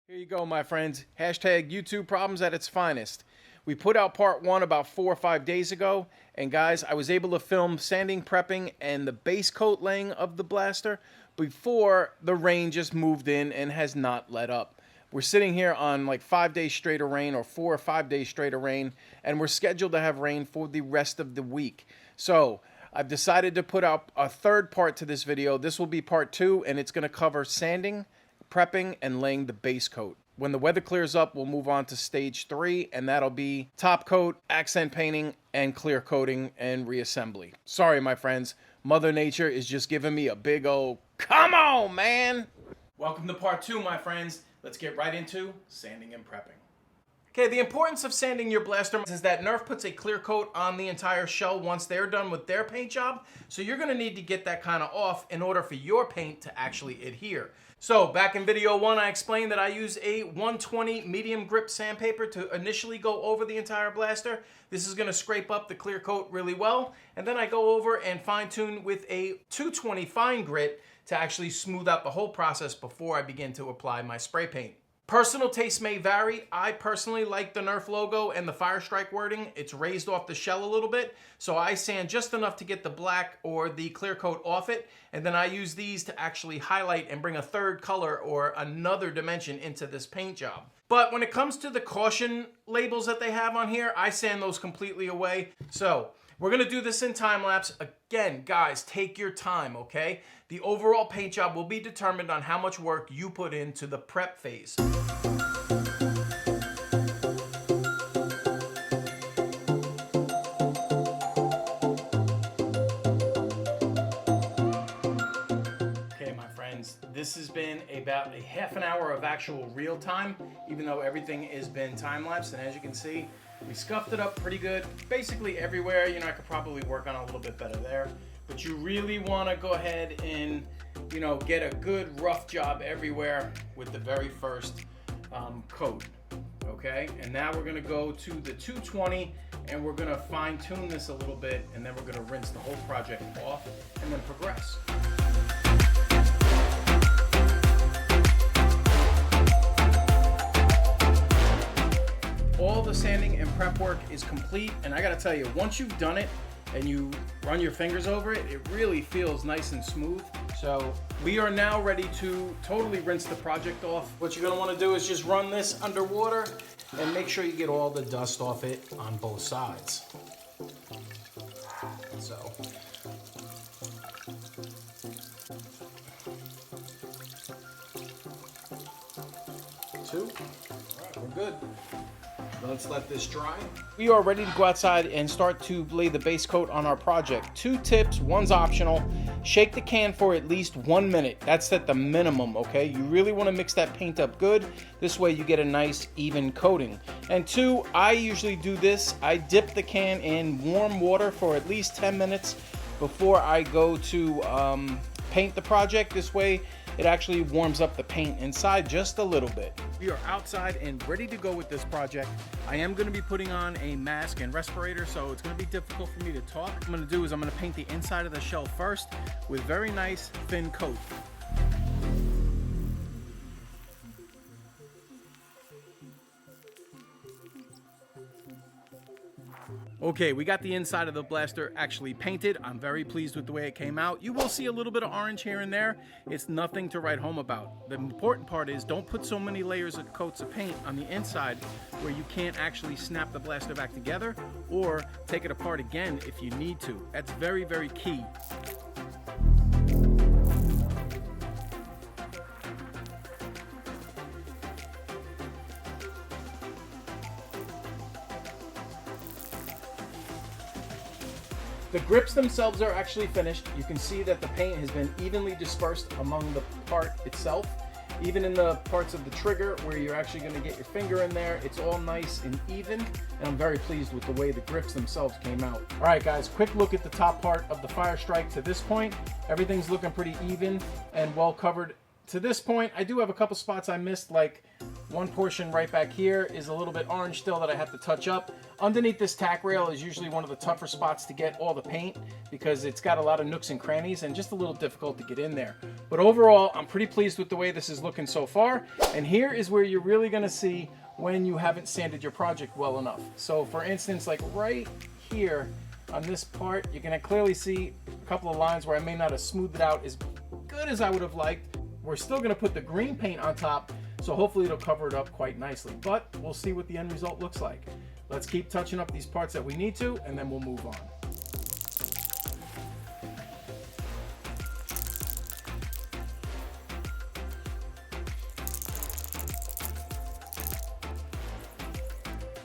Here you go, my friends. Hashtag YouTube problems at its finest. We put out part 1 about 4 or 5 days ago, and guys, I was able to film sanding, prepping, and the base coat laying of the blaster before the rain just moved in and has not let up. We're sitting here on like 5 days straight of rain, or 4 or 5 days straight of rain, and we're scheduled to have rain for the rest of the week. So I've decided to put out a third part to this video. This will be part 2, and it's going to cover sanding, prepping, and laying the base coat. When the weather clears up, we'll move on to stage 3, and that'll be top coat, accent painting, and clear coating and reassembly. Sorry, my friends. Mother Nature is just giving me a big old, come on, man! Welcome to part 2, my friends. Let's get right into sanding and prepping. Okay, the importance of sanding your blaster is that Nerf puts a clear coat on the entire shell once they're done with their paint job. So you're gonna need to get that kind of off in order for your paint to actually adhere. So back in video 1, I explained that I use a 120 medium grip sandpaper to initially go over the entire blaster. This is gonna scrape up the clear coat really well. And then I go over and fine tune with a 220 fine grit to actually smooth out the whole process before I begin to apply my spray paint. Personal taste may vary. I personally like the Nerf logo and the Fire Strike wording. It's raised off the shell a little bit, so I sand just enough to get the black or the clear coat off it, and then I use these to actually highlight and bring a third color or another dimension into this paint job. But when it comes to the caution labels that they have on here, I sand those completely away. So we're gonna do this in time lapse. Again, guys, take your time, okay? The overall paint job will be determined on how much work you put into the prep phase. Okay, my friends, this has been about a half an hour of actual real time, even though everything has been time lapsed. And as you can see, we scuffed it up pretty good, basically everywhere. You know, I could probably work on a little bit better there, but you really want to go ahead and, you know, get a good rough job everywhere with the very first coat, okay? And now we're gonna go to the 220 and we're gonna fine tune this a little bit, and then we're gonna rinse the whole project off and then progress. All the sanding and prep work is complete, and I gotta tell you, once you've done it and you run your fingers over it, it really feels nice and smooth. So we are now ready to totally rinse the project off. What you're gonna wanna do is just run this underwater and make sure you get all the dust off it on both sides. So. Two, all right, we're good. Let's let this dry. We are ready to go outside and start to lay the base coat on our project. 2 tips, one's optional. Shake the can for at least 1 minute. That's at the minimum, okay? You really want to mix that paint up good. This way you get a nice even coating. And 2, I usually do this. I dip the can in warm water for at least 10 minutes before I go to paint the project. This way it actually warms up the paint inside just a little bit. We are outside and ready to go with this project. I am going to be putting on a mask and respirator, so it's going to be difficult for me to talk. What I'm going to do is I'm going to paint the inside of the shell first with very nice thin coat. Okay, we got the inside of the blaster actually painted. I'm very pleased with the way it came out. You will see a little bit of orange here and there. It's nothing to write home about. The important part is don't put so many layers of coats of paint on the inside where you can't actually snap the blaster back together or take it apart again if you need to. That's very, very key. The grips themselves are actually finished. You can see that the paint has been evenly dispersed among the part itself. Even in the parts of the trigger where you're actually going to get your finger in there, it's all nice and even, and I'm very pleased with the way the grips themselves came out. All right, guys, quick look at the top part of the Fire Strike to this point. Everything's looking pretty even and well covered to this point. I do have a couple spots I missed, like One portion right back here is a little bit orange still that I have to touch up. Underneath this tack rail is usually one of the tougher spots to get all the paint because it's got a lot of nooks and crannies and just a little difficult to get in there. But overall, I'm pretty pleased with the way this is looking so far. And here is where you're really gonna see when you haven't sanded your project well enough. So for instance, like right here on this part, you're gonna clearly see a couple of lines where I may not have smoothed it out as good as I would have liked. We're still gonna put the green paint on top, so hopefully it'll cover it up quite nicely, but we'll see what the end result looks like. Let's keep touching up these parts that we need to, and then we'll move on.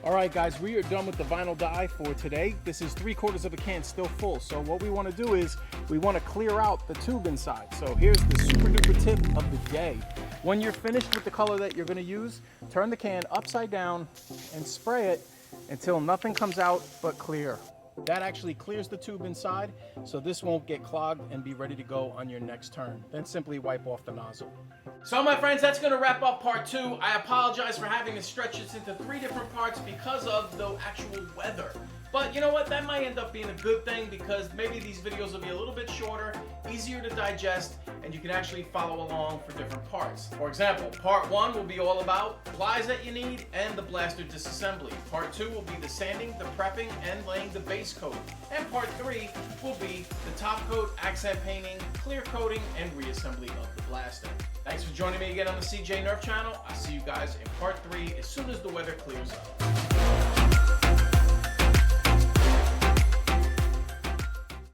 All right, guys, we are done with the vinyl dye for today. This is 3/4 of a can still full. So what we want to do is we want to clear out the tube inside. So here's the super duper tip of the day. When you're finished with the color that you're going to use, turn the can upside down and spray it until nothing comes out but clear. That actually clears the tube inside, so this won't get clogged and be ready to go on your next turn. Then simply wipe off the nozzle. So my friends, that's going to wrap up part 2. I apologize for having to stretch this into 3 different parts because of the actual weather. But you know what, that might end up being a good thing because maybe these videos will be a little bit shorter, easier to digest, and you can actually follow along for different parts. For example, part 1 will be all about plies that you need and the blaster disassembly. Part 2 will be the sanding, the prepping, and laying the base coat. And part 3 will be the top coat, accent painting, clear coating, and reassembly of the blaster. Thanks for joining me again on the CJ Nerf channel. I'll see you guys in part 3 as soon as the weather clears up.